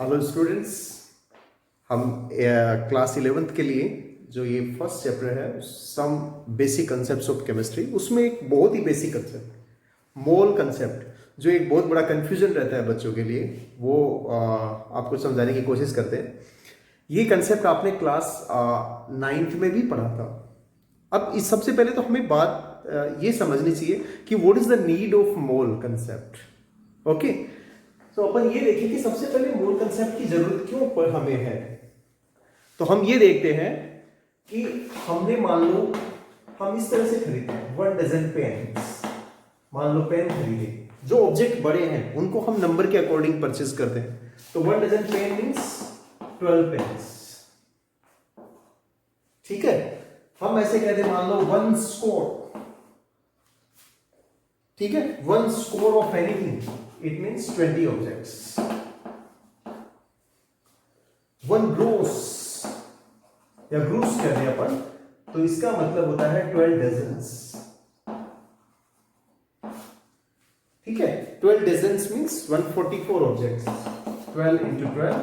Hello students. हम class 11th के लिए जो ये फर्स्ट चैप्टर है some basic concepts of chemistry, उसमें एक बहुत ही बेसिक कंसेप्ट मोल कंसेप्ट जो एक बहुत बड़ा कंफ्यूजन रहता है बच्चों के लिए, वो आपको समझाने की कोशिश करते हैं। ये कंसेप्ट आपने क्लास 9th में भी पढ़ा था। अब इस सबसे पहले तो हमें बात ये समझनी चाहिए कि what is the need of mole concept. Okay, तो अपन ये देखें कि सबसे पहले मोल कंसेप्ट की जरूरत क्यों पर हमें है। तो हम ये देखते हैं कि हमने मान लो हम इस तरह से खरीदे 1 डजन पेन, मान लो पेन खरीदे, जो ऑब्जेक्ट बड़े हैं उनको हम नंबर के अकॉर्डिंग परचेज करते हैं। तो 1 डजन पेन मीन्स 12 पेन्स। ठीक है, हम ऐसे कहते हैं मान लो 1 स्कोर। ठीक है, 1 score of anything it means 20 objects. 1 gross या ग्रूस कहते हैं अपन, तो इसका मतलब होता है 12 डजन्स। ठीक है, 12 dozens means 144 objects. 12 into 12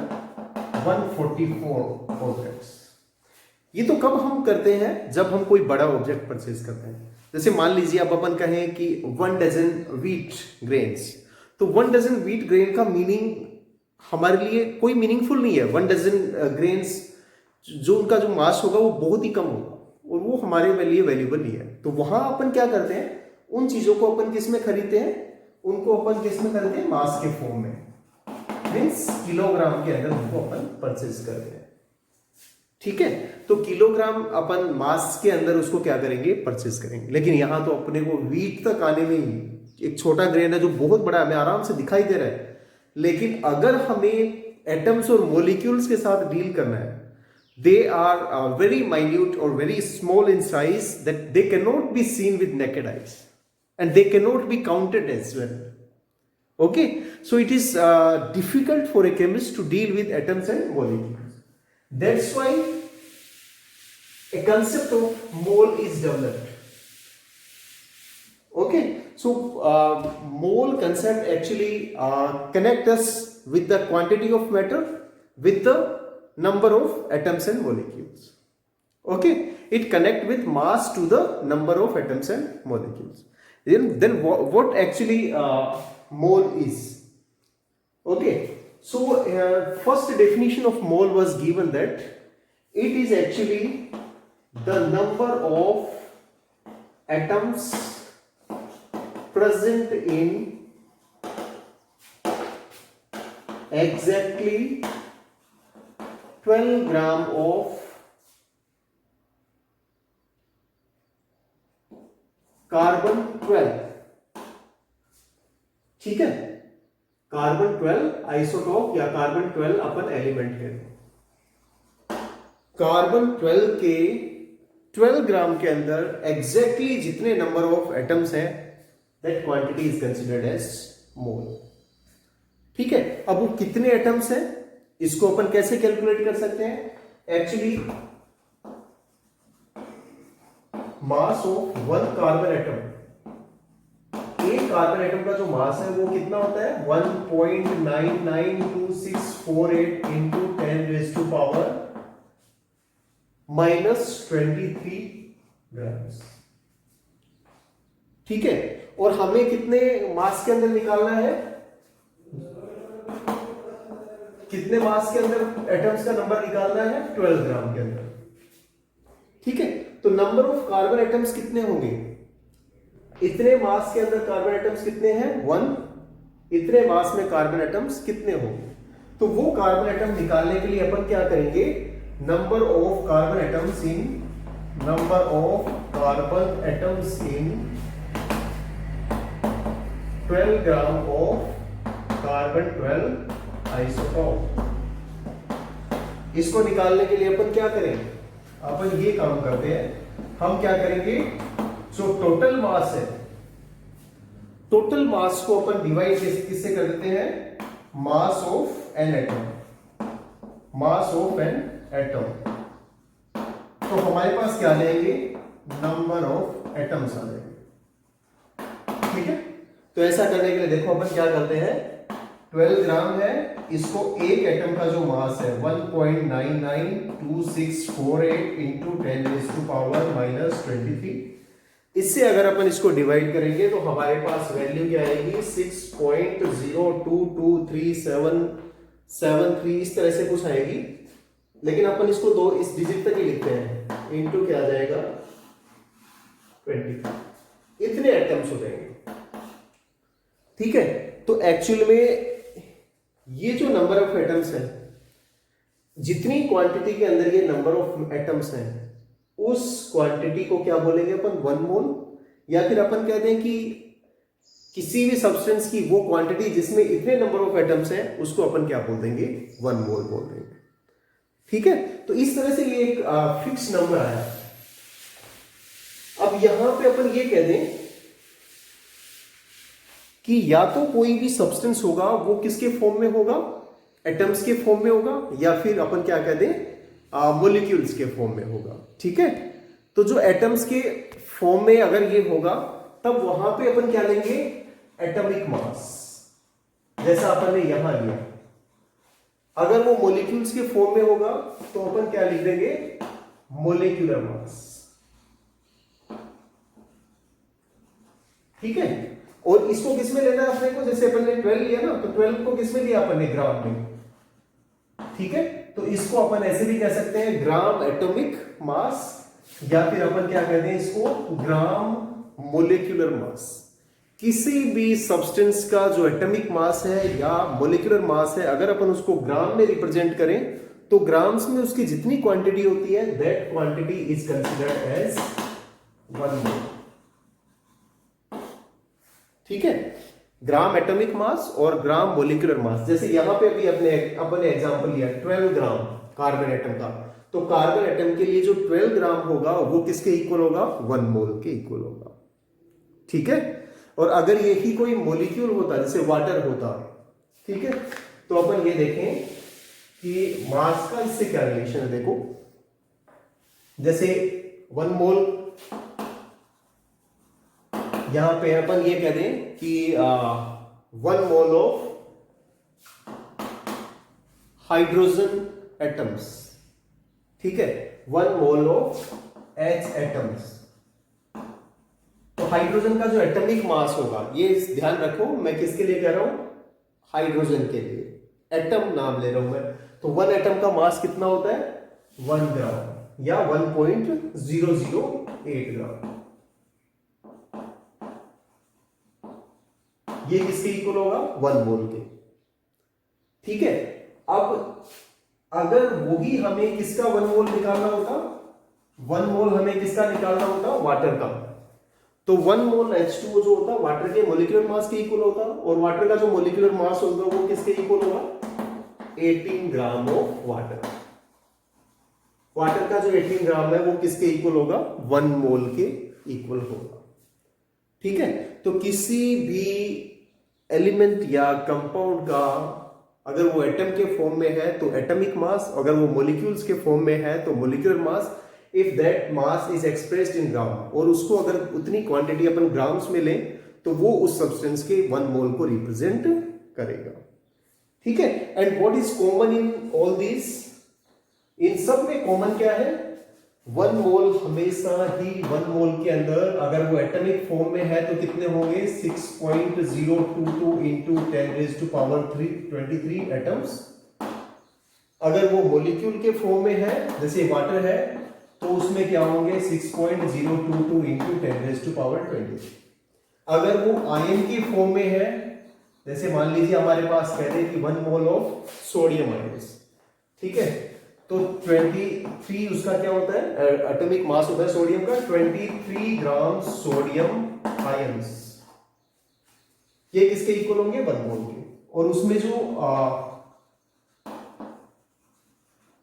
144 objects. ये तो कब हम करते हैं, जब हम कोई बड़ा ऑब्जेक्ट परचेज करते हैं। जैसे मान लीजिए अब अपन कहें कि 1 डजन व्हीट ग्रेन्स, तो 1 डजन व्हीट ग्रेन का मीनिंग हमारे लिए कोई मीनिंगफुल नहीं है। 1 डजन ग्रेन्स जो उनका जो मास होगा वो बहुत ही कम होगा और वो हमारे लिए वैल्यूबल नहीं है। तो वहां अपन क्या करते हैं, उन चीजों को अपन किस में खरीदते हैं, उनको अपन किस में खरीदते हैं, मास के फॉर्म में, मीन्स किलोग्राम के अंदर उनको अपन परचेज करते हैं। ठीक है, तो किलोग्राम अपन मास के अंदर उसको क्या करेंगे, परचेज करेंगे। लेकिन यहां तो अपने को व्हीट तक आने में ही एक छोटा ग्रेन है जो बहुत बड़ा हमें आराम से दिखाई दे रहा है, लेकिन अगर हमें एटम्स और मॉलिक्यूल्स के साथ डील करना है, दे आर वेरी माइन्यूट और very small in size that they can not be seen with naked eyes and they can not be counted as well. Okay, so it is difficult for a chemist to deal with atoms and molecules. That's why a concept of mole is developed. Okay, so mole concept actually connect us with the quantity of matter with the number of atoms and molecules. Okay, it connect with mass to the number of atoms and molecules. Then what actually mole is? Okay, so first definition of mole was given that it is actually the number of atoms present in exactly 12 gram of carbon 12। ठीक है, carbon 12 isotope या carbon 12 अपन element है। Carbon 12 के 12 gram के अंदर exactly जितने number of atoms हैं, that quantity is considered as mole. ठीक है, अब वो कितने एटम्स हैं इसको अपन कैसे कैलकुलेट कर सकते हैं। Actually mass of 1 carbon atom, एक कार्बन एटम का जो मास है वो कितना होता है, 1.992648 इंटू 10⁻³ -23 ग्राम्स। ठीक है, और हमें कितने मास के अंदर निकालना है, कितने मास के अंदर एटम्स का नंबर निकालना है, 12 ग्राम के अंदर। ठीक है, तो नंबर ऑफ कार्बन एटम्स कितने होंगे, इतने मास के अंदर कार्बन एटम्स कितने हैं, 1। इतने मास में कार्बन एटम्स कितने होंगे, तो वो कार्बन एटम निकालने के लिए अपन क्या करेंगे, number of carbon atoms in 12 gram of carbon 12 isotope। इसको निकालने के लिए अपन क्या करेंगे, अपन ये काम करते हैं, हम क्या करेंगे, जो टोटल मास है, टोटल मास को अपन डिवाइड किससे कर देते हैं, mass of an atom, mass of an atom. तो हमारे पास क्या लेंगे, नंबर ऑफ एटम्स आ जाएंगे। ठीक है, तो ऐसा करने के लिए देखो अपन क्या करते हैं, 12 ग्राम है, इसको एक एटम का जो मास है 1.992648 इंटू 10⁻⁻23। इससे अगर अपन इसको डिवाइड करेंगे तो हमारे पास वैल्यू क्या आएगी 6.02237773 इस तरह से कुछ आएगी। लेकिन अपन इसको दो इस डिजिट तक ही लिखते हैं, इंटू क्या आ जाएगा 20, इतने एटम्स हो जाएंगे। ठीक है, तो एक्चुअल में ये जो नंबर ऑफ एटम्स है, जितनी क्वांटिटी के अंदर ये नंबर ऑफ एटम्स हैं, उस क्वांटिटी को क्या बोलेंगे अपन 1 मोल, या फिर अपन कहते हैं कि किसी भी सब्सटेंस की वो क्वांटिटी जिसमें इतने नंबर ऑफ एटम्स हैं उसको अपन क्या बोल देंगे 1 मोल बोल देंगे। ठीक है, तो इस तरह से ये एक फिक्स नंबर आया। अब यहां पे अपन ये कह दें कि या तो कोई भी सब्सटेंस होगा वो किसके फॉर्म में होगा, एटम्स के फॉर्म में होगा, या फिर अपन क्या कह दें मॉलिक्यूल्स के फॉर्म में होगा। ठीक है, तो जो एटम्स के फॉर्म में अगर ये होगा तब वहां पे अपन क्या लेंगे एटॉमिक मास, जैसा अपन ने यहां लिया। अगर वो मॉलिक्यूल्स के फॉर्म में होगा तो अपन क्या लिख देंगे मॉलिक्यूलर मास। ठीक है, और इसको किस में लेना है अपने को, जैसे अपन ने 12 लिया ना, तो 12 को किस में लिया अपन ने ग्राम में। ठीक है, तो इसको अपन ऐसे भी कह सकते हैं ग्राम एटॉमिक मास, या फिर अपन क्या कहते हैं इसको ग्राम मोलिकुलर मास। किसी भी सब्सटेंस का जो एटॉमिक मास है या मोलिकुलर मास है, अगर अपन उसको ग्राम में रिप्रेजेंट करें तो ग्राम्स में उसकी जितनी क्वांटिटी होती है that quantity is considered as 1 mole. ठीक है, ग्राम एटॉमिक मास और ग्राम मोलिकुलर मास। जैसे यहां पे अभी अपने एग्जांपल लिया 12 ग्राम कार्बन एटम का, तो कार्बन एटम के लिए जो 12 ग्राम होगा वो किसके इक्वल होगा 1 मोल के इक्वल होगा। ठीक है, और अगर यही कोई मॉलिक्यूल होता जैसे वाटर होता, ठीक है, तो अपन ये देखें कि मास का इससे क्या रिलेशन है। देखो जैसे 1 मोल, यहां पे अपन ये कह दें कि 1 मोल ऑफ हाइड्रोजन एटम्स। ठीक है, 1 मोल ऑफ H एटम्स। तो हाइड्रोजन का जो एटॉमिक मास होगा, ये ध्यान रखो मैं किसके लिए कह रहा हूं हाइड्रोजन के लिए, एटम नाम ले रहा हूं मैं। तो 1 एटम का मास कितना होता है 1 ग्राम या 1.008 ग्राम। ये किसके इक्वल होगा 1 मोल के। ठीक है, अब अगर वही हमें किसका 1 मोल निकालना होता, 1 मोल हमें किसका निकालना होता वाटर का, तो 1 मोल H2O जो होता वाटर के मोलिकुलर मास के इक्वल होता, और वाटर का जो मोलिकुलर मास होगा वो किसके इक्वल होगा 18 ग्राम ऑफ वाटर। वाटर का जो 18 ग्राम है वो किसके इक्वल होगा 1 मोल के इक्वल होगा। ठीक है, तो किसी भी एलिमेंट या कंपाउंड का अगर वो एटम के फॉर्म में है तो एटॉमिक मास, अगर वो मॉलिक्यूल्स के फॉर्म में है तो molecular mass, if that mass is expressed in gram, और उसको अगर उतनी क्वांटिटी अपन ग्राम्स में लें तो वो उस सब्सटेंस के 1 मोल को रिप्रेजेंट करेगा। ठीक है, and what is common in all this, इन सब में कॉमन क्या है 1 मोल हमेशा ही 1 मोल के अंदर अगर वो एटॉमिक फॉर्म में है तो कितने होंगे 6.022 इंटू 10⁻³ एटम्स। अगर वो मॉलिक्यूल के फॉर्म में है जैसे वाटर है तो उसमें क्या होंगे 6.022 इंटू 10⁻23। अगर वो आयन के फॉर्म में है, जैसे मान लीजिए हमारे पास कहते हैं कि 1 मोल ऑफ सोडियम आयंस, ठीक है, तो 23 उसका क्या होता है एटॉमिक मास होता है सोडियम का 23 ग्राम सोडियम आयंस। ये किसके इक्वल होंगे 1 मोल के, और उसमें जो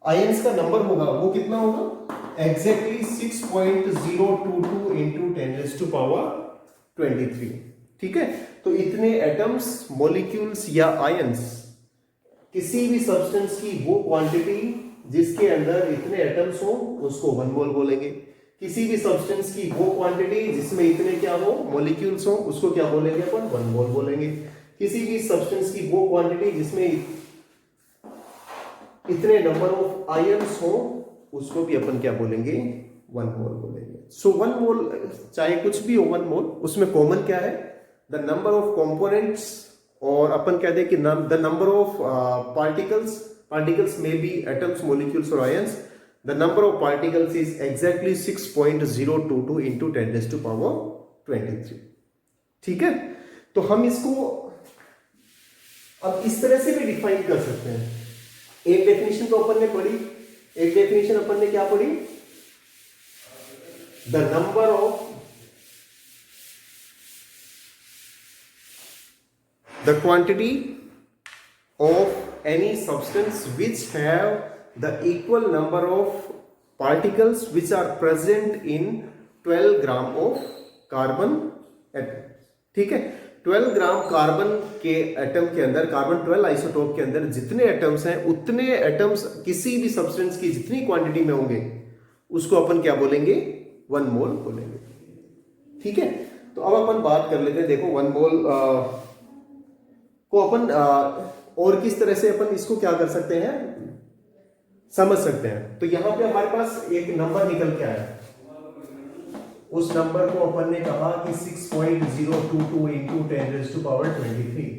आयंस का नंबर होगा वो कितना होगा एग्जैक्टली 6.022 इंटू 10⁻23। ठीक है, तो इतने एटम्स मॉलिक्यूल्स या आयंस, किसी भी सब्सटेंस की वो क्वांटिटी जिसके अंदर इतने एटम्स हो उसको 1 मोल बोलेंगे। किसी भी सब्सटेंस की वो क्वांटिटी जिसमें इतने क्या हो मॉलिक्यूल्स हो उसको क्या बोलेंगे अपन 1 मोल बोलेंगे। किसी भी सब्सटेंस की वो क्वांटिटी जिसमें इतने नंबर ऑफ आयंस हो, उसको भी अपन क्या बोलेंगे, 1 मोल बोलेंगे। सो 1 मोल चाहे कुछ भी हो, 1 मोल, उसमें कॉमन क्या है, द नंबर ऑफ कंपोनेंट्स, और अपन कह दें कि द नंबर ऑफ पार्टिकल्स में बी एटम्स, मॉलिक्यूल्स और ions, the number of particles is exactly 6.022 into 10⁻23। ठीक है, तो हम इसको अब इस तरह से भी डिफाइन कर सकते हैं। एक डेफिनेशन तो अपन ने पढ़ी, एक डेफिनेशन अपन ने क्या पढ़ी, the number of the quantity of any substance which have the equal number of particles which are present in 12 gram of carbon atom। ठीक है, 12 ग्राम कार्बन के एटम के अंदर, कार्बन 12 आइसोटोप के अंदर जितने एटम्स हैं, उतने एटम्स किसी भी सब्सटेंस की जितनी क्वांटिटी में होंगे उसको अपन क्या बोलेंगे, 1 मोल बोलेंगे। ठीक है, तो अब अपन बात कर लेते हैं। देखो 1 मोल को अपन और किस तरह से अपन इसको क्या कर सकते हैं, समझ सकते हैं। तो यहां पे हमारे पास एक नंबर निकल के आया, उस नंबर को अपन ने कहा कि 6.022 इंटू 10⁻23,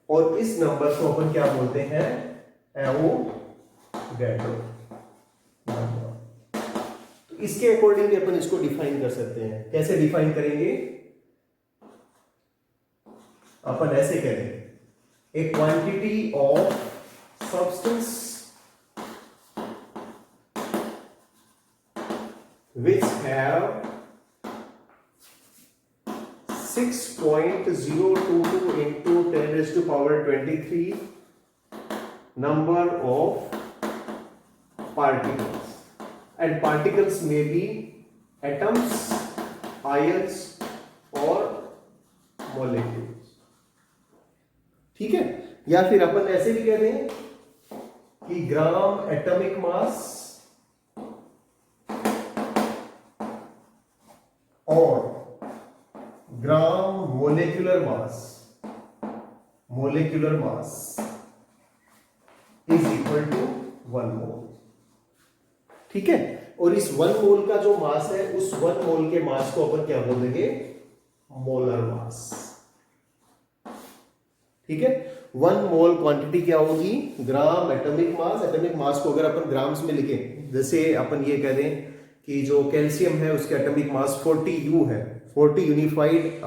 और इस नंबर को अपन क्या बोलते हैं, एवोगैड्रो। तो इसके अकॉर्डिंग अपन इसको डिफाइन कर सकते हैं। कैसे डिफाइन करेंगे, अपन ऐसे करेंगे, ए quantity of substance which have 6.022 into 10⁻23 number of particles, and particles may be atoms, ions or molecules। ठीक है, या फिर अपन ऐसे भी कह रहे हैं कि ग्राम एटॉमिक मास और gram molecular mass is equal to 1 mole. ठीक है, और इस 1 मोल का जो मास है, उस 1 मोल के मास को अपन क्या बोल देंगे, मोलर मास। ठीक है, 1 मोल क्वांटिटी क्या होगी, ग्राम एटॉमिक मास। एटॉमिक मास को अगर अपन ग्राम्स में लिखें, जैसे अपन ये कह दें कि जो कैल्शियम है उसके एटॉमिक मास 40U है, 40 यूनिफाइड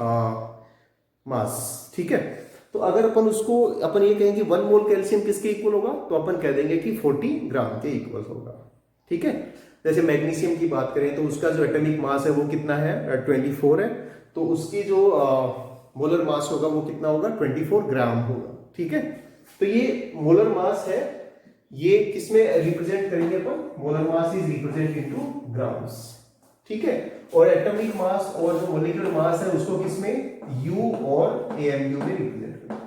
मास। ठीक है, तो अगर अपन उसको अपन ये कहें कि 1 मोल कैल्शियम किसके इक्वल होगा, तो अपन कह देंगे कि 40 ग्राम के इक्वल होगा। ठीक है, जैसे मैग्नीशियम की बात करें तो उसका जो एटॉमिक मास है वो कितना है, 24 है, तो उसकी जो मोलर मास होगा वो कितना होगा, 24 ग्राम होगा। ठीक है, तो ये मोलर मास है, ये किसमें रिप्रेजेंट करेंगे अपन, molar mass is represent into grams. ठीक है, और एटॉमिक मास और जो मॉलिक्यूलर मास है उसको किसमें, यू और एमयू में रिप्रेजेंट करेंगे।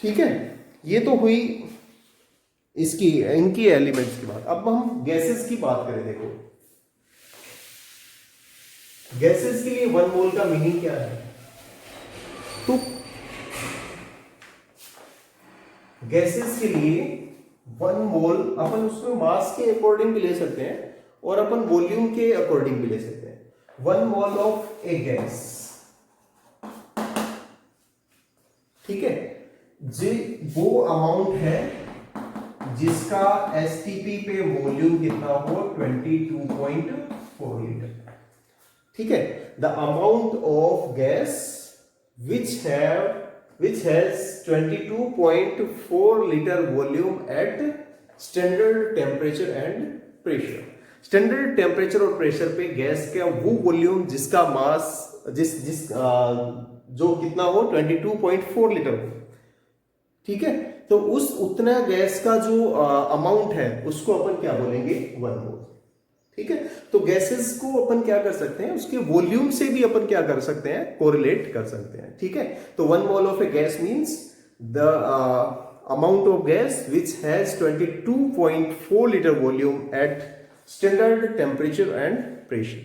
ठीक है, ये तो हुई इसकी इनकी एलिमेंट्स की बात। अब हम गैसेस की बात करें। देखो गैसेस के लिए 1 मोल का मीनिंग क्या है, तो गैसेस के लिए 1 मोल अपन उसमें मास के अकॉर्डिंग भी ले सकते हैं और अपन वॉल्यूम के अकॉर्डिंग भी ले सकते हैं। 1 मोल ऑफ ए गैस, ठीक है, वो अमाउंट है जिसका एसटीपी पे वॉल्यूम कितना हो, 22.4 लीटर। ठीक है, the amount of gas which has 22.4 liter volume at standard temperature and pressure। Standard temperature और प्रेशर पे गैस का वो वॉल्यूम जिसका मास जो कितना हो, 22.4 लीटर हो। ठीक है, तो उस उतना गैस का जो अमाउंट है उसको अपन क्या बोलेंगे, 1 मोल। ठीक है, तो गैसेस को अपन क्या कर सकते हैं, उसके वॉल्यूम से भी अपन क्या कर सकते हैं, कोरिलेट कर सकते हैं। ठीक है, तो 1 mole of A gas means the amount of gas which has 22.4 litre volume at standard temperature and pressure.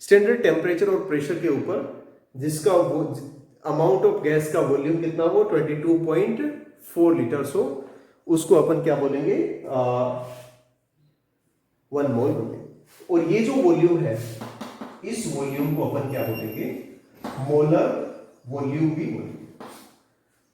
Standard temperature और प्रेशर के ऊपर जिसका अमाउंट ऑफ गैस का वॉल्यूम कितना हो, 22.4 लीटर। सो उसको अपन क्या बोलेंगे, 1 मोल बोलेंगे। और ये जो वॉल्यूम है, इस वॉल्यूम को अपन क्या बोलेंगे, मोलर वॉल्यूम भी बोलेंगे।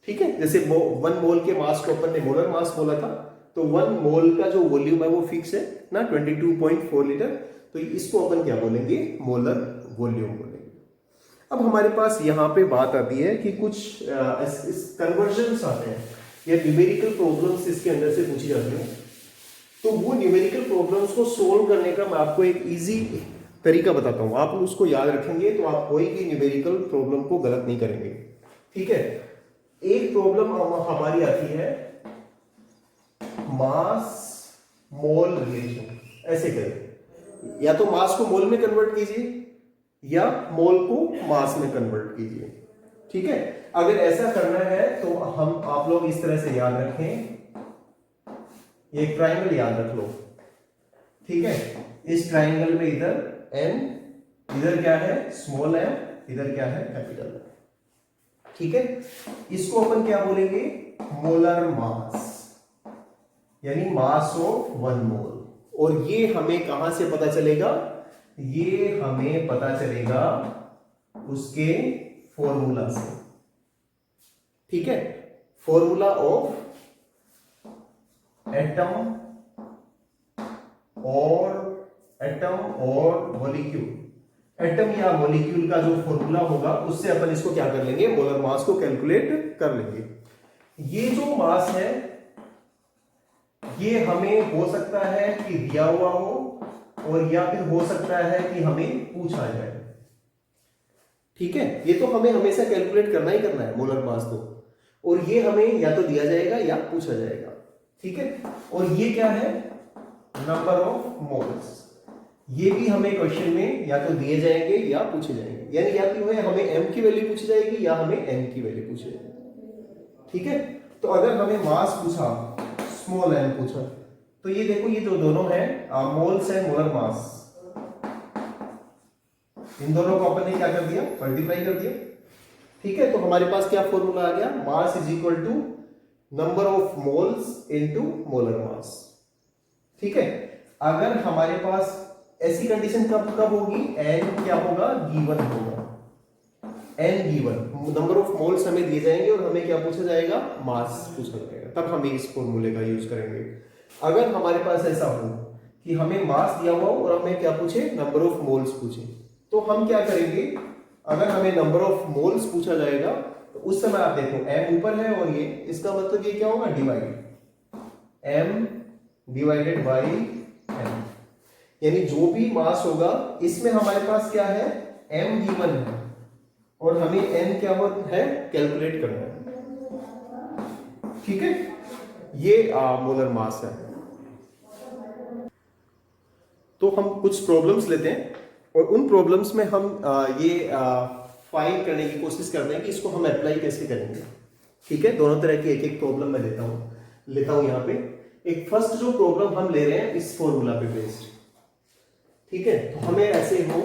ठीक है, जैसे 1 मोल के मास को अपन ने मोलर मास बोला था, तो 1 मोल का जो वॉल्यूम है वो फिक्स है ना, 22.4 लीटर। तो इसको अपन क्या बोलेंगे, मोलर वॉल्यूम बोलेंगे। अब हमारे पास यहाँ पे बात आती है कि कुछ इस कन्वर्जन्स आते हैं या न्यूमेरिकल प्रॉब्लम्स इसके अंदर से पूछी जाती है। तो वो न्यूमेरिकल प्रॉब्लम्स को सोल्व करने का मैं आपको एक इजी तरीका बताता हूँ, आप उसको याद रखेंगे तो आप कोई भी न्यूमेरिकल प्रॉब्लम को गलत नहीं करेंगे। ठीक है, एक प्रॉब्लम हमारी आती है मास मोल रिलेशन। ऐसे करें, या तो मास को मोल में कन्वर्ट कीजिए या मोल को मास में कन्वर्ट कीजिए। ठीक है, अगर ऐसा करना है तो हम आप लोग इस तरह से याद रखें, ये ट्राइंगल याद रख लो। ठीक है, इस ट्राइंगल में इधर n, इधर क्या है स्मॉल m, इधर क्या है कैपिटल M। ठीक है, इसको अपन क्या बोलेंगे, मोलर मास, यानी मास ऑफ 1 मोल। और ये हमें कहां से पता चलेगा, ये हमें पता चलेगा उसके फॉर्मूला से। ठीक है, फॉर्मूला ऑफ एटम और मॉलिक्यूल। एटम या मॉलिक्यूल का जो फॉर्मूला होगा उससे अपन इसको क्या कर लेंगे, मोलर मास को कैलकुलेट कर लेंगे। ये जो मास है ये हमें हो सकता है कि दिया हुआ हो, और या फिर हो सकता है कि हमें पूछा जाए। ठीक है, ये तो हमें हमेशा कैलकुलेट करना ही करना है मोलर मास को, और ये हमें या तो दिया जाएगा या पूछा जाएगा। ठीक है, और ये क्या है, नंबर ऑफ मोल्स। ये भी हमें क्वेश्चन में या तो दिए जाएंगे या पूछे जाएंगे, यानी या तो हमें m की वैल्यू पूछी जाएगी या हमें n की वैल्यू पूछी जाएगी। ठीक है, तो अगर हमें मास पूछा, स्मॉल m पूछा, तो ये देखो ये जो दोनों है मोल्स है, मोलर मास, इन दोनों को अपन ने क्या कर दिया, मल्टीप्लाई कर दिया। ठीक है, तो हमारे पास क्या फॉर्मूला आ गया, mass is equal to number of moles into molar mass. ठीक है, अगर हमारे पास ऐसी कंडीशन कब होगी, n क्या होगा, गिवन होगा, n given, number of moles हमें दिए जाएंगे और हमें क्या पूछा जाएगा, मास पूछा जाएगा, तब हम इस फॉर्मूले का यूज करेंगे। अगर हमारे पास ऐसा हो कि हमें मास दिया हुआ और हमें क्या पूछे, नंबर ऑफ मोल्स पूछे, तो हम क्या करेंगे, अगर हमें नंबर ऑफ मोल्स पूछा जाएगा तो उस समय आप देखो m ऊपर है और ये, इसका मतलब ये क्या होगा, divide m divided by m, यानी जो भी मास होगा इसमें हमारे पास क्या है, m गिवन है और हमें n क्या है कैलकुलेट करना है। ठीक है, ये मोलर मास है। तो हम कुछ प्रॉब्लम्स लेते हैं और उन प्रॉब्लम्स में हम ये फाइंड करने की कोशिश करते हैं कि इसको हम अप्लाई कैसे करेंगे। ठीक है, दोनों तरह की एक एक प्रॉब्लम मैं लेता हूं यहाँ पे। एक फर्स्ट जो प्रॉब्लम हम ले रहे हैं इस फॉर्मूला पे बेस्ड। ठीक है, तो हमें ऐसे हो,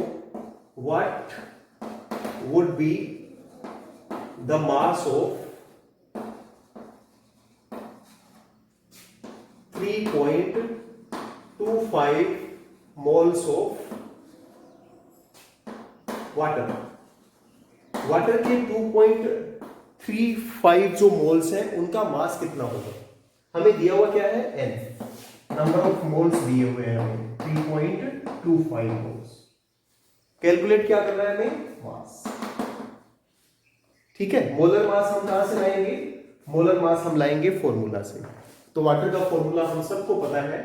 what would be the mass of 3.25 moles of water. Water के 2.35 जो मोल्स हैं उनका मास कितना होगा, हमें दिया हुआ क्या है, n, नंबर ऑफ मोल्स दिए हुए हैं हमें 3.25 मोल्स। कैलकुलेट क्या करना है हमें, मास। ठीक है, मोलर मास हम कहां से लाएंगे, मोलर मास हम लाएंगे फॉर्मूला से। तो वाटर का फॉर्मूला हम सबको पता है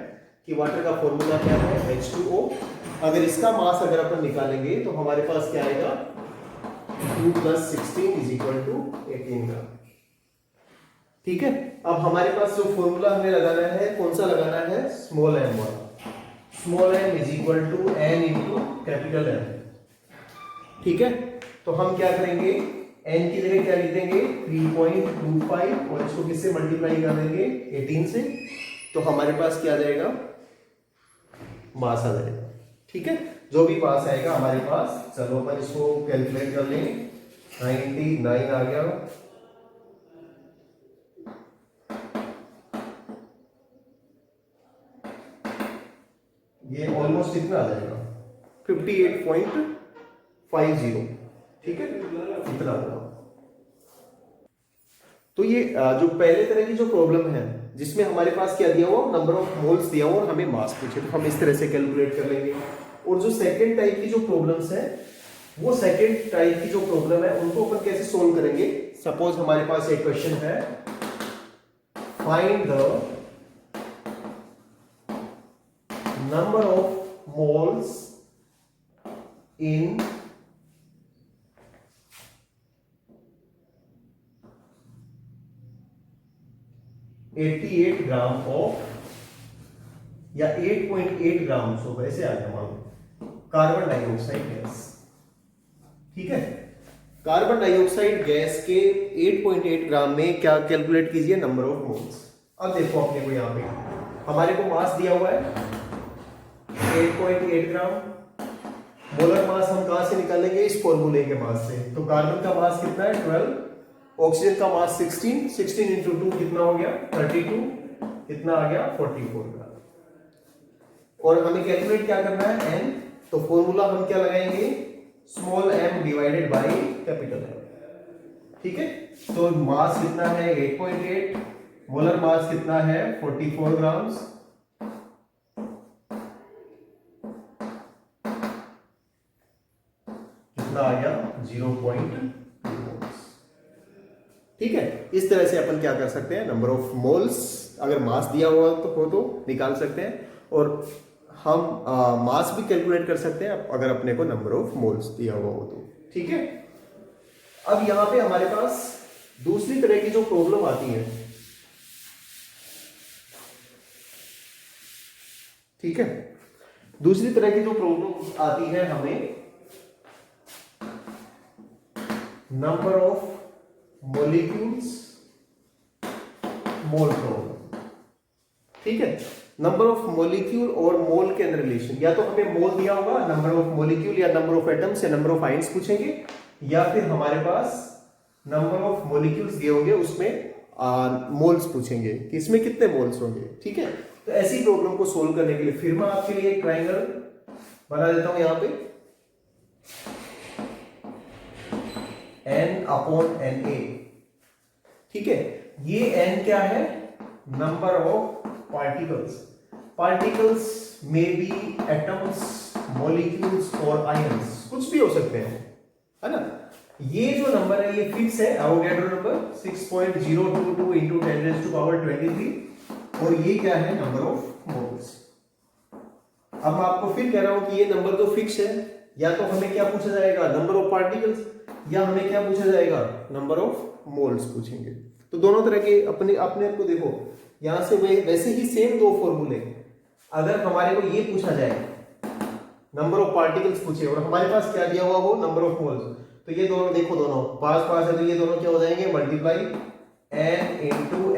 कि वाटर का फॉर्मूला क्या है, H2O। अगर इसका मास अगर अपन निकालेंगे तो हमारे पास क्या आएगा, 2 + 16 = 18 का। ठीक है, अब हमारे पास जो फॉर्मूला हमें लगाना है, कौन सा लगाना है, स्मॉल m वाला। Small m = n × capital M। ठीक है, तो हम क्या करेंगे, n की जगह क्या लिख देंगे, 3.25 और इसको किससे मल्टीप्लाई कर देंगे, 18 से। तो हमारे पास क्या आ जाएगा, मास आ जाएगा। ठीक है, जो भी मास आएगा हमारे पास, चलो अपन इसको कैलकुलेट कर लेंगे। 99 आ गया। ये ऑलमोस्ट कितना आ जाएगा 58.50, ठीक है, इतना होगा। तो ये जो पहले तरह की जो प्रॉब्लम है जिसमें हमारे पास क्या दिया हुआ, नंबर ऑफ मोल्स दिया हुआ और हमें मास पूछे, तो हम इस तरह से कैलकुलेट कर लेंगे। और जो सेकंड टाइप की जो प्रॉब्लम्स है, वो सेकंड टाइप की जो प्रॉब्लम है उनको अपन कैसे सोल्व करेंगे। सपोज हमारे पास एक क्वेश्चन है, find the number of moles in 88 gram of, या 8.8 ग्राम ऑफ, ऐसे आ गया मान, कार्बन डाइऑक्साइड गैस, ठीक है। कार्बन डाइऑक्साइड गैस के 8.8 ग्राम में क्या कैलकुलेट कीजिए, नंबर ऑफ मोल्स। अब देखो अपने को यहाँ पे हमारे को मास दिया हुआ है 8.8 ग्राम। मोलर मास हम कहां से निकालेंगे, इस फॉर्मूले के मास से। तो कार्बन का मास कितना है 12, ऑक्सीजन का मास 16 इंटू 2 कितना हो गया 32, कितना आ गया 44 ग्राम। और हमें कैलकुलेट क्या करना है, n। तो फॉर्मूला हम क्या लगाएंगे, small m divided by capital M, ठीक है। तो मास कितना है 8.8, मोलर मास कितना है 44 ग्राम्स, कितना आ गया 0.2 मोल्स, ठीक है। इस तरह से अपन क्या कर सकते हैं, नंबर ऑफ मोल्स अगर मास दिया हुआ तो निकाल सकते हैं, और हम मास भी कैलकुलेट कर सकते हैं अगर अपने को नंबर ऑफ मोल्स दिया हुआ हो तो, ठीक है। अब यहां पे हमारे पास दूसरी तरह की जो प्रॉब्लम आती है, ठीक है, दूसरी तरह की जो प्रॉब्लम आती है हमें number of molecules mole problem, ठीक है। नंबर ऑफ मॉलिक्यूल और मोल के अंदर रिलेशन, या तो हमें मोल दिया होगा, नंबर ऑफ मॉलिक्यूल या नंबर ऑफ एटम्स या नंबर ऑफ आयंस पूछेंगे, या फिर हमारे पास नंबर ऑफ मॉलिक्यूल्स दिए होंगे उसमें मोल्स पूछेंगे कि इसमें कितने मोल्स होंगे, ठीक है। तो ऐसी प्रॉब्लम को सोल्व करने के लिए फिर मैं आपके लिए एक ट्रायंगल बना देता हूं यहां पे, n/Na, ठीक है। ये n क्या है, नंबर ऑफ पार्टिकल्स में बी एटम्स, मॉलिक्यूल्स और आयंस, कुछ भी हो सकते हैं, है ना। ये जो नंबर है ये फिक्स है, एवोगैड्रो नंबर 6.022 इंटू 10⁻23, और ये क्या है, नंबर ऑफ मोल्स। अब मैं आपको फिर कह रहा हूं कि ये नंबर तो फिक्स है, या तो हमें क्या पूछा जाएगा, नंबर ऑफ पार्टिकल्स, या हमें क्या पूछा जाएगा, नंबर ऑफ मोल्स पूछेंगे। तो दोनों तरह के अपने को देखो, यहां से वैसे ही सेम दो फॉर्मूले, अगर हमारे को ये पूछा जाए नंबर ऑफ पार्टिकल्स पूछे और हमारे पास क्या दिया हुआ हो, नंबर ऑफ मोल्स, तो ये दोनों देखो, दोनों पास पास है, तो ये दोनों क्या हो जाएंगे, मल्टीप्लाई n इंटू Na,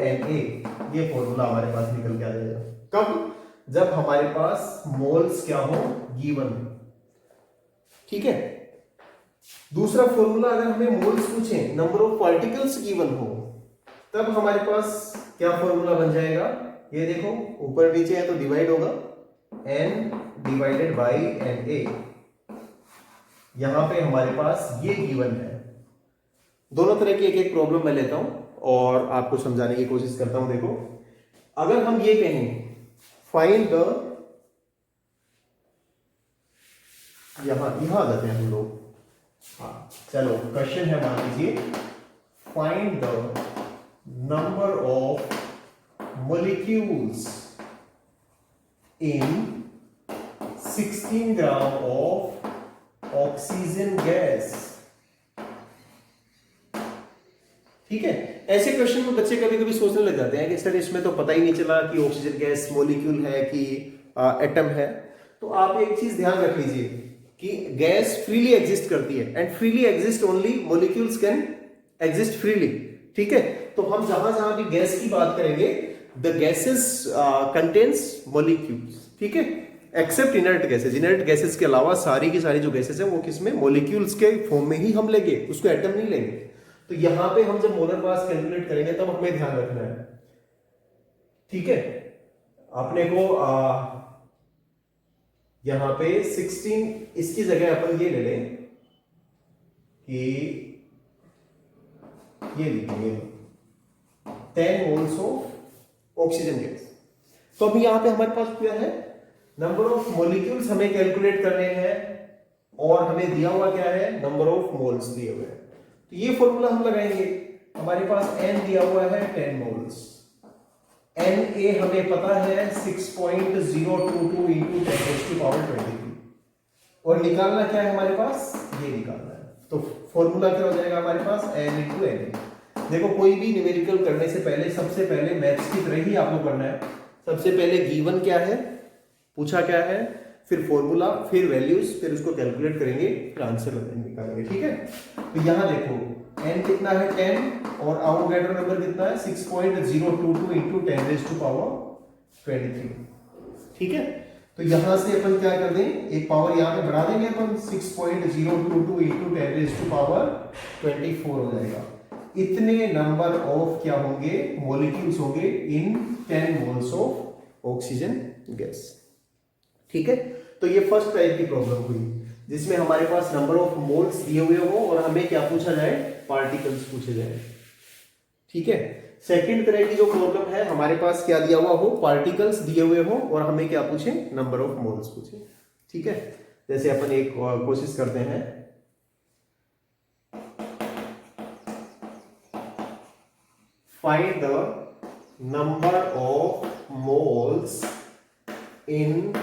ये फॉर्मूला हमारे पास निकल के आ जाएगा। कब, जब हमारे पास मोल्स क्या हो, गिवन, ठीक है। दूसरा फॉर्मूला, अगर हमें मोल्स पूछे, नंबर ऑफ पार्टिकल्स गिवन हो, तब हमारे पास क्या फॉर्मूला बन जाएगा, ये देखो ऊपर नीचे है तो डिवाइड होगा, n डिवाइडेड बाय Na। यहां पे हमारे पास ये गिवन है। दोनों तरह की एक एक प्रॉब्लम मैं लेता हूं और आपको समझाने की कोशिश करता हूं। देखो, अगर हम ये कहें फाइंड द, यहां आ जाते हैं हम लोग, हाँ चलो, क्वेश्चन है मान लीजिए, find the number of molecules in 16 gram of oxygen gas, ठीक है। ऐसे क्वेश्चन में बच्चे कभी कभी सोचने लग जाते हैं कि सर इसमें तो पता ही नहीं चला कि ऑक्सीजन गैस मॉलिक्यूल है कि एटम है। तो आप एक चीज ध्यान रख लीजिए कि गैस फ्रीली एग्जिस्ट करती है, and freely exist only molecules can exist freely, ठीक है। तो हम जहां जहां भी गैस की बात करेंगे, द गैसेस कंटेन्स मॉलिक्यूल्स, ठीक है। Except inert gases, inert gases के अलावा सारी की सारी जो गैसेज है वो किसमें, मॉलिक्यूल्स के फॉर्म में ही हम लेंगे, उसको एटम नहीं लेंगे। तो यहां पे हम जब मोलर मास कैलकुलेट करेंगे तब हमें ध्यान रखना है, ठीक है। अपने को यहां पे 16, इसकी जगह अपन ये ले लें कि ये लिखेंगे 10 मोल्स ऑफ ऑक्सीजन गैस। तो अभी यहां पे हमारे पास क्या है, नंबर ऑफ मॉलिक्यूल्स हमें कैलकुलेट करने हैं और हमें दिया हुआ क्या है, नंबर ऑफ मोल्स दिए हुए हैं। तो ये फॉर्मूला हम लगाएंगे, हमारे पास n दिया हुआ है 10 मोल्स, Na हमें पता है 6.022 इंटू 10⁻23 और निकालना क्या है हमारे पास, ये निकालना है। तो फॉर्मूला क्या हो जाएगा हमारे पास, n इंटू Na। देखो कोई भी न्यूमेरिकल करने से पहले सबसे पहले मैथ्स की तरह ही आपको करना है। सबसे पहले गिवन क्या है, पूछा क्या है, फिर फॉर्मूला, फिर वैल्यूज, फिर उसको कैलकुलेट करेंगे, फिर आंसर निकालेंगे, ठीक है। तो यहां देखो n कितना है 10 और एवोगैड्रो नंबर कितना है 6.022 इंटू 10⁻23, ठीक है। तो यहां से अपन क्या कर दें, एक पावर यहां पे बढ़ा देंगे अपन, 6.022 इंटू 10⁻24 हो जाएगा। इतने नंबर ऑफ क्या होंगे, मॉलिक्यूल्स होंगे इन 10 मोल्स ऑफ ऑक्सीजन गैस, ठीक है। तो ये फर्स्ट टाइप की प्रॉब्लम हुई जिसमें हमारे पास नंबर ऑफ मोल्स दिए हुए हो और हमें क्या पूछा जाए, पार्टिकल्स पूछे जाए, ठीक है। सेकंड तरह की जो प्रॉब्लम है, हमारे पास क्या दिया हुआ हो, पार्टिकल्स दिए हुए हो और हमें क्या पूछे, नंबर ऑफ मोल्स पूछे, ठीक है। जैसे अपन एक कोशिश करते हैं, find the number of moles इन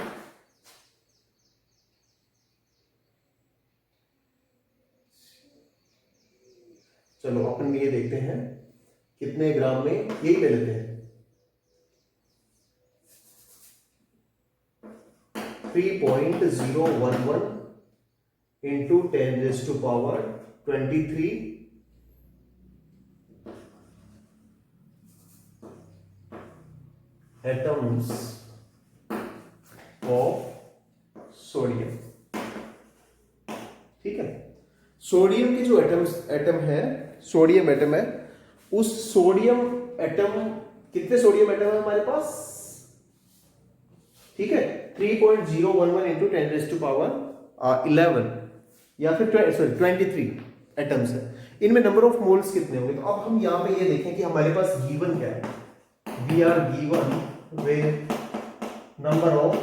चलो अपन ये देखते हैं कितने ग्राम में, यही ले लेते हैं 3.011 इंटू 10⁻23 एटम्स ऑफ सोडियम, ठीक है। सोडियम के जो एटम है, सोडियम एटम है, उस सोडियम एटम, कितने सोडियम एटम है हमारे पास, ठीक है, 3.011 इंटू 10⁻11 या फिर 23 एटम्स है। इनमें नंबर ऑफ मोल्स कितने होंगे। तो अब हम यहां पे ये देखें कि हमारे पास गिवन क्या है, we are given with number of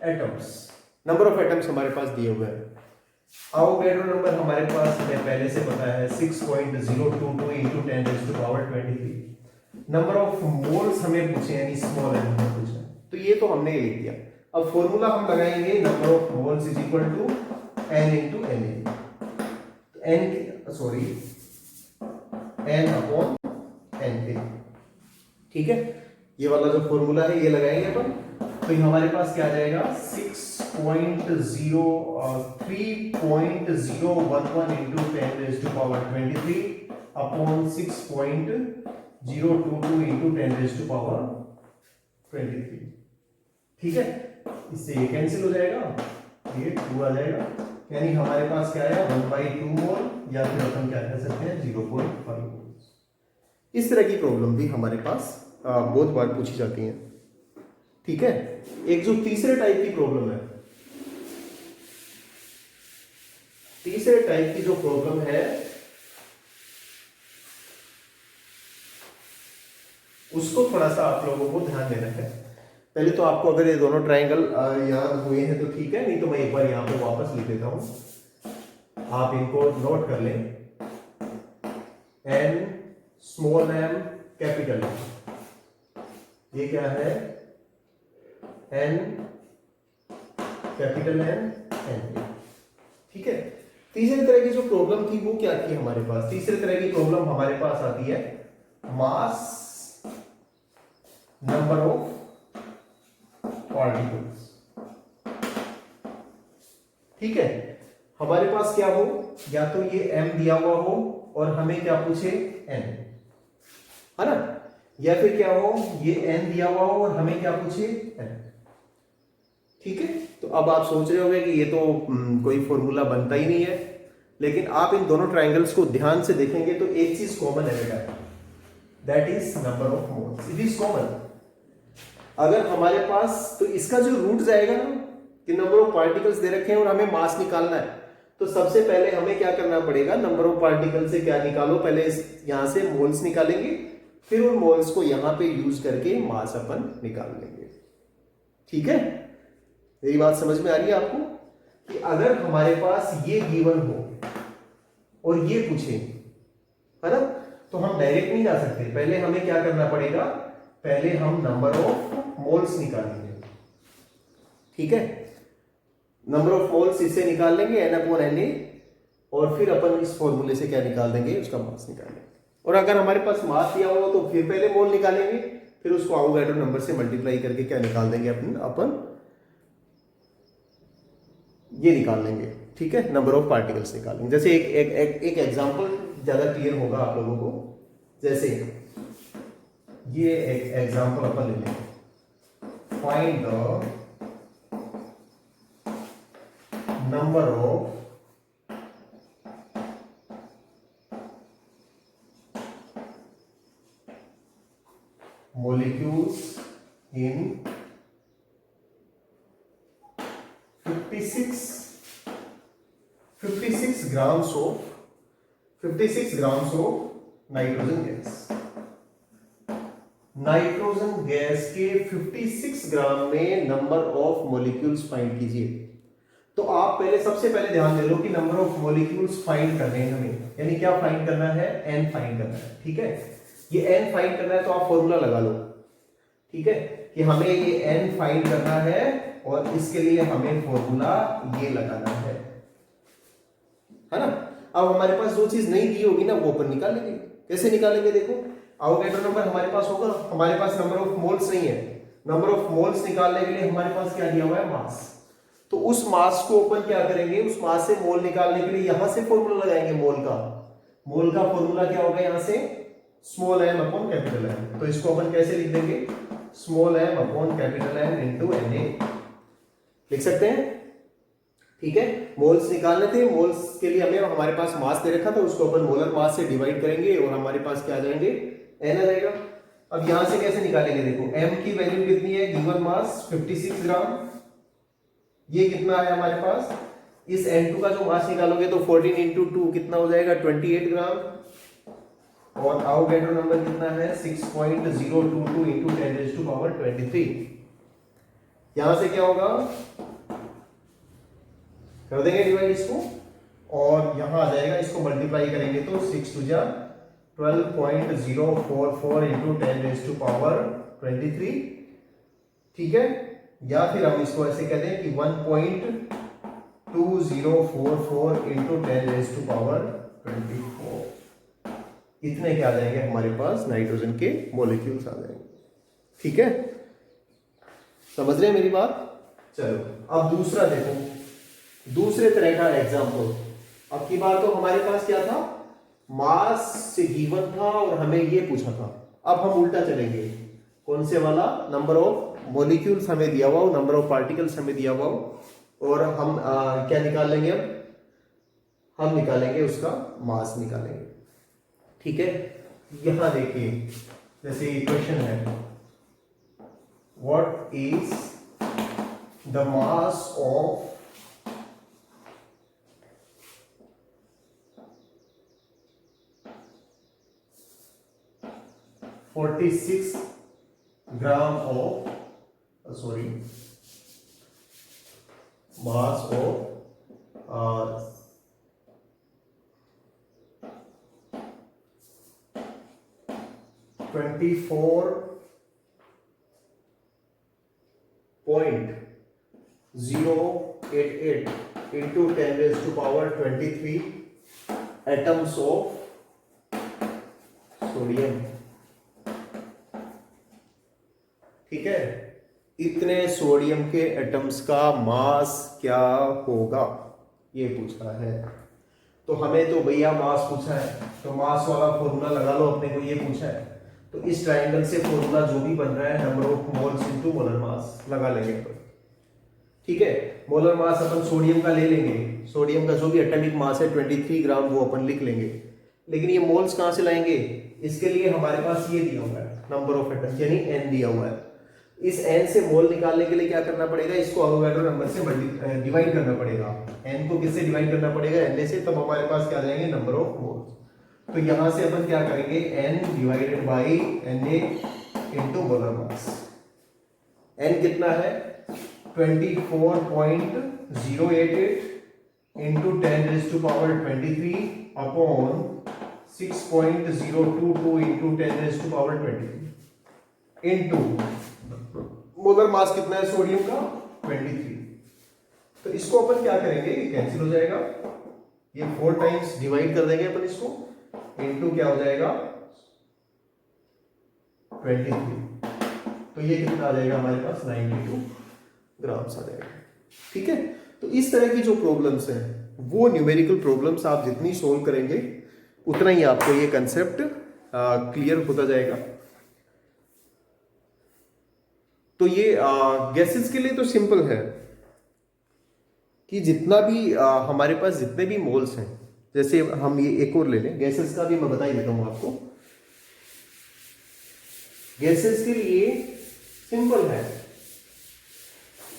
atoms, number of atoms हमारे पास दिए हुए हैं। एवोगैड्रो नंबर हमारे पास हमें पहले से पता है 6.022 इंटू 10⁻23। नंबर ऑफ मोल्स हमें पूछे, यानी स्मॉल एन हमें पूछा, तो ये तो हमने लिख दिया। अब फॉर्मूला हम लगाएंगे, number of moles is equal to n into Na, n upon n, ठीक है। ये वाला जो फॉर्मूला है ये लगाएंगे अपन, तो ये हमारे पास क्या आ जाएगा 3.011 इंटू 10⁻23 अपॉन 6.022 इंटू 10⁻23, ठीक है। इससे ये कैंसिल हो जाएगा, ये 2 आ जाएगा, यानी हमारे पास क्या आया 1/2 मोल, या फिर अपन क्या कह सकते हैं 0.5 मोल। इस तरह की प्रॉब्लम भी हमारे पास बहुत बार पूछी जाती है, ठीक है। एक जो तीसरे टाइप की प्रॉब्लम है, तीसरे टाइप की जो प्रॉब्लम है उसको थोड़ा सा आप लोगों को ध्यान देना है। पहले तो आपको अगर ये दोनों ट्रायंगल याद हुए हैं तो ठीक है, नहीं तो मैं एक बार यहां पे वापस लिख देता हूं, आप इनको नोट कर लें। n small m capital M, ये क्या है n कैपिटल N n, ठीक है। तीसरी तरह की जो प्रॉब्लम थी वो क्या थी हमारे पास, तीसरी तरह की प्रॉब्लम हमारे पास आती है मास नंबर ऑफ पार्टिकल्स, ठीक है। हमारे पास क्या हो, या तो ये m दिया हुआ हो और हमें क्या पूछे n, है ना, या फिर क्या हो ये n दिया हुआ हो और हमें क्या पूछे n, ठीक है। अब आप सोच रहे होंगे कि ये तो कोई फॉर्मूला बनता ही नहीं है, लेकिन आप इन दोनों ट्राइंगल्स को ध्यान से देखेंगे तो एक चीज कॉमन है बेटा, that is number of moles, it is common. अगर हमारे पास, तो इसका जो रूट जाएगा ना कि नंबर ऑफ पार्टिकल्स दे रखे हैं और हमें मास निकालना है, तो सबसे पहले हमें क्या करना पड़ेगा, नंबर ऑफ पार्टिकल से क्या निकालो, पहले यहां से मोल्स निकालेंगे, फिर उन मोल्स को यहां पे यूज करके मास अपन निकाल लेंगे। ठीक है, मेरी बात समझ में आ रही है आपको कि अगर हमारे पास ये गिवन हो और ये पूछे, है ना, तो हम डायरेक्ट नहीं जा सकते, पहले हमें क्या करना पड़ेगा, पहले हम नंबर ऑफ मोल्स निकालेंगे। ठीक है, नंबर ऑफ मोल्स इससे निकाल लेंगे N/Na, और फिर अपन इस फॉर्मूले से क्या निकाल देंगे, उसका मास निकालेंगे। और अगर हमारे पास मास दिया हुआ तो फिर पहले मोल निकालेंगे, फिर उसको अवोगाड्रो नंबर से मल्टीप्लाई करके क्या निकाल देंगे, अपन ये निकाल लेंगे। ठीक है, नंबर ऑफ पार्टिकल्स निकालेंगे। जैसे एक एग्जांपल ज्यादा क्लियर होगा आप लोगों को, जैसे ये एक एग्जांपल अपन ले लेंगे, find the number of molecules in 56 grams of nitrogen gas. Nitrogen gas के 56 ग्राम में नंबर ऑफ मॉलिक्यूल्स फाइंड कीजिए। तो आप पहले, सबसे पहले ध्यान दे लो कि नंबर ऑफ मॉलिक्यूल्स फाइंड करने हैं हमें, यानी क्या फाइंड करना है, n फाइंड करना है। ठीक है, ये n फाइंड करना है तो आप फॉर्मूला लगा लो। ठीक है, कि हमें ये n फाइंड करना है और इसके लिए हमें फॉर्मूला ये लगाना है ना। अब हमारे पास जो चीज नहीं दी होगी ना वो अपन निकाल लेंगे। कैसे निकालेंगे, देखो, अवोगाड्रो नंबर हमारे पास होगा, हमारे पास नंबर ऑफ मोल्स नहीं है, नंबर ऑफ मोल्स निकालने के लिए हमारे पास क्या दिया हुआ है, मास। तो उस मास को अपन क्या करेंगे, उस मास से मोल निकालने के लिए यहां से फॉर्मूला लगाएंगे मोल का फॉर्मूला क्या होगा, यहां से small m upon capital M। तो इसको अपन कैसे लिख देंगे, small m upon capital M into Na लिख सकते हैं। ठीक है, मोल्स निकालने थे, मोल्स के लिए हमें हमारे पास मास दे रखा था, उसको अपन मोलर मास से डिवाइड करेंगे और हमारे पास क्या आ जाएंगे, n आ जाएगा। अब यहां से कैसे निकालेंगे, देखो m की वैल्यू कितनी है, गिवन मास 56 ग्राम, ये कितना है हमारे पास, इस N2 का जो मास निकालोगे तो 14 इंटू 2 कितना हो जाएगा, 28 ग्राम, और अवोगाड्रो नंबर कितना है 6.022 इंटू 10⁻23। यहां से क्या होगा, कर देंगे डिवाइड इसको, और यहां आ जाएगा, इसको मल्टीप्लाई करेंगे तो 6 2 जा 12.044 इंटू 10⁻23। ठीक है, या फिर हम इसको ऐसे कह दें कि 1.2044 इंटू 10⁻24, इतने क्या आ जाएंगे हमारे पास, नाइट्रोजन के मॉलिक्यूल्स आ जाएंगे। ठीक है, समझ रहे हैं मेरी बात। चलो अब दूसरा देखो, दूसरे तरह का एग्जांपल। अब की बार तो हमारे पास क्या था, मास से गिवन था और हमें ये पूछा था। अब हम उल्टा चलेंगे, कौन से वाला, नंबर ऑफ मॉलिक्यूल्स हमें दिया हुआ हो, नंबर ऑफ पार्टिकल्स हमें दिया हुआ हो, और हम क्या निकाल लेंगे, हम निकालेंगे उसका मास निकालेंगे। ठीक है, यहां देखिए, जैसे क्वेश्चन है, what is the mass of 46 gram of mass of 24.088 into 10⁻23 atoms of sodium. ठीक है, इतने सोडियम के एटम्स का मास क्या होगा, ये पूछा है। तो हमें तो भैया मास पूछा है, तो मास वाला फॉर्मूला लगा लो, अपने को ये पूछा है, तो इस ट्रायंगल से फॉर्मूला जो भी बन रहा है, number of moles into molar मास लगा लेंगे। ठीक है। मोलर मास अपन सोडियम का ले लेंगे, सोडियम का जो भी एटॉमिक मास है 23 ग्राम वो अपन लिख लेंगे। लेकिन ये मोल्स कहाँ से लाएंगे, इसके लिए हमारे पास ये दिया हुआ है नंबर ऑफ एटम्स यानी n दिया हुआ है। इस n से मोल निकालने के लिए क्या करना पड़ेगा, इसको अवोगाड्रो नंबर से डिवाइड करना पड़ेगा। n को किससे डिवाइड करना पड़ेगा, Na से, तब हमारे पास क्या आ जाएंगे नंबर ऑफ मोल्स। तो यहां से अपन क्या करेंगे n divided by Na into molar mass. n कितना है 24.088 into 10⁻23 upon 6.022 into 10⁻23 into molar mass कितना है सोडियम का 23। तो इसको अपन क्या करेंगे, कैंसिल हो जाएगा, ये 4 टाइम्स डिवाइड कर देंगे अपन इसको, इनटू क्या हो जाएगा 23। तो ये कितना आ जाएगा हमारे पास 92 ग्राम्स आ जाएगा। ठीक है। तो इस तरह की जो प्रॉब्लम्स हैं वो न्यूमेरिकल प्रॉब्लम्स आप जितनी सोल्व करेंगे उतना ही आपको ये कंसेप्ट क्लियर होता जाएगा। तो ये गैसेस के लिए तो सिंपल है कि जितना भी हमारे पास जितने भी मोल्स हैं, जैसे हम ये एक और ले लें, गैसेस का भी मैं बता ही देता हूं आपको। गैसेस के लिए सिंपल है,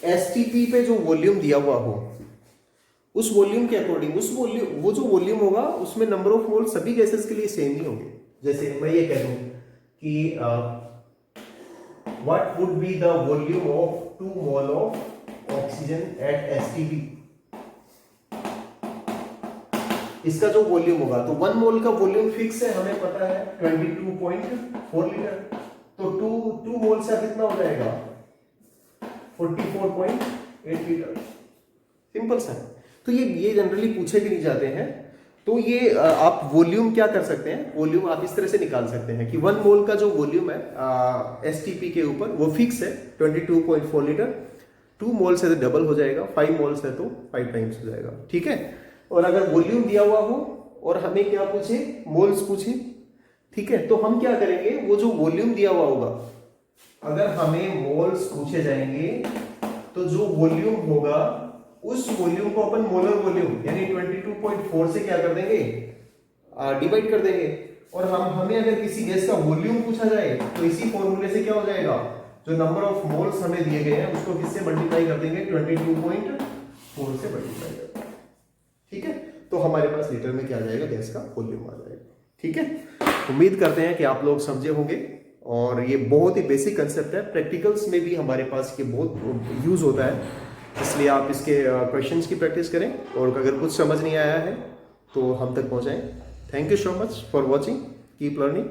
एसटीपी पे जो वॉल्यूम दिया हुआ हो उस वॉल्यूम के अकॉर्डिंग वो जो वॉल्यूम होगा उसमें नंबर ऑफ मोल सभी गैसेस के लिए सेम ही होंगे। जैसे मैं ये कह दूं कि what would be the volume of 2 mole of oxygen at STP, इसका जो वॉल्यूम होगा, तो 1 मोल का वॉल्यूम फिक्स है, हमें पता है 22.4 लीटर। तो 2 मोल से कितना हो जाएगा 44.8 लीटर। सिंपल सा है। तो ये जनरली पूछे भी नहीं जाते हैं। तो ये आप वॉल्यूम क्या कर सकते हैं, वॉल्यूम आप इस तरह से निकाल सकते हैं कि 1 मोल का जो वॉल्यूम है एसटीपी के ऊपर वो फिक्स है 22.4 लीटर। 2 मोल से तो डबल हो जाएगा, 5 मोल्स है तो 5 टाइम्स हो जाएगा। ठीक है। और अगर वॉल्यूम दिया हुआ हो और हमें क्या पूछे, मोल्स पूछे, ठीक है, तो हम क्या करेंगे, वो जो वॉल्यूम दिया हुआ होगा, अगर हमें मोल्स पूछे जाएंगे तो जो वॉल्यूम होगा उस वॉल्यूम को अपन मोलर वॉल्यूम यानी 22.4 से क्या कर देंगे, डिवाइड कर देंगे। और हमें अगर किसी गैस का वॉल्यूम पूछा जाए तो इसी फॉर्मूले से क्या हो जाएगा, जो नंबर ऑफ मोल्स हमें दिए गए हैं उसको किससे मल्टीप्लाई कर देंगे 22.4 से मल्टीप्लाई कर देंगे। ठीक है। तो हमारे पास लीटर में क्या आ जाएगा, गैस का वॉल्यूम आ जाएगा। ठीक है। उम्मीद करते हैं कि आप लोग समझे होंगे और ये बहुत ही बेसिक कंसेप्ट है, प्रैक्टिकल्स में भी हमारे पास ये बहुत यूज होता है, इसलिए आप इसके क्वेश्चंस की प्रैक्टिस करें और अगर कुछ समझ नहीं आया है तो हम तक पहुंचाएं। Thank you so much for watching, keep learning.